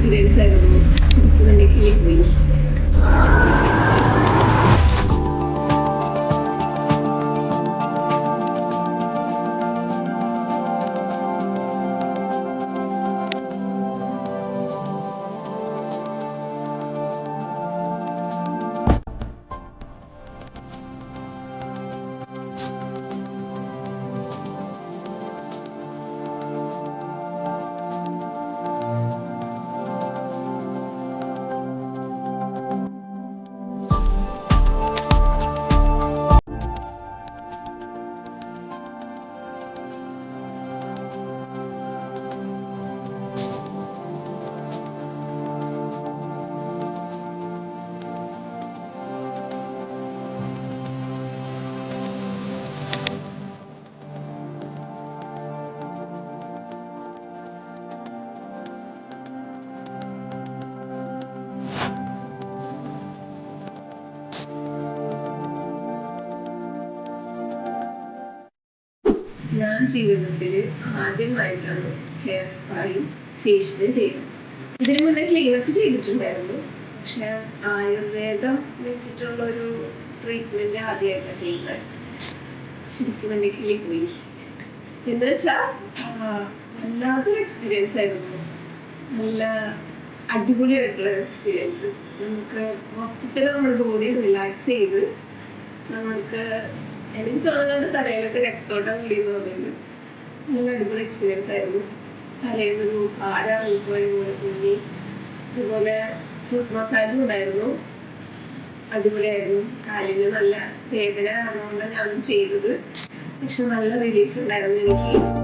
Experience ആയിരുന്നു. ശരിക്കും എൻ്റെ കിളി പോയി. ഞാൻ ജീവിതത്തിൽ ആദ്യമായിട്ടാണ് ഹെയർ സ്പായും ഫേഷ്യലും ചെയ്യുന്നത്. ഇതിനു മുന്നേ ക്ലീനപ്പ് ചെയ്തിട്ടുണ്ടായിരുന്നു, പക്ഷെ ആയുർവേദം വെച്ചിട്ടുള്ള ഒരു ട്രീറ്റ്മെന്റ് ആദ്യമായിട്ടാണ് ചെയ്യുന്നത്. ശരിക്കും എൻ്റെ കിളി പോയി. എന്ന് വെച്ചാൽ വല്ലാത്തൊരു എക്സ്പീരിയൻസ് ആയിരുന്നു. നല്ല അടിപൊളിയായിട്ടുള്ള എക്സ്പീരിയൻസ്. നമുക്ക് മൊത്തത്തിൽ നമ്മുടെ ബോഡി റിലാക്സ് ചെയ്ത് നമുക്ക് എനിക്ക് തോന്നുന്നത് തലയിലൊക്കെ രക്തോട്ടം കൂടിയെന്ന് തോന്നുന്നുണ്ട്. നല്ല അടിപൊളി എക്സ്പീരിയൻസ് ആയിരുന്നു. തലയിലൊരു ഭാരം പോലെ തോന്നി. അതുപോലെ ഫുഡ് മസാജും ഉണ്ടായിരുന്നു, അടിപൊളിയായിരുന്നു. കാലിന് നല്ല വേദന കാരണമാണ് ഞാൻ ചെയ്തത്, പക്ഷെ നല്ല റിലീഫ് ഉണ്ടായിരുന്നു എനിക്ക്.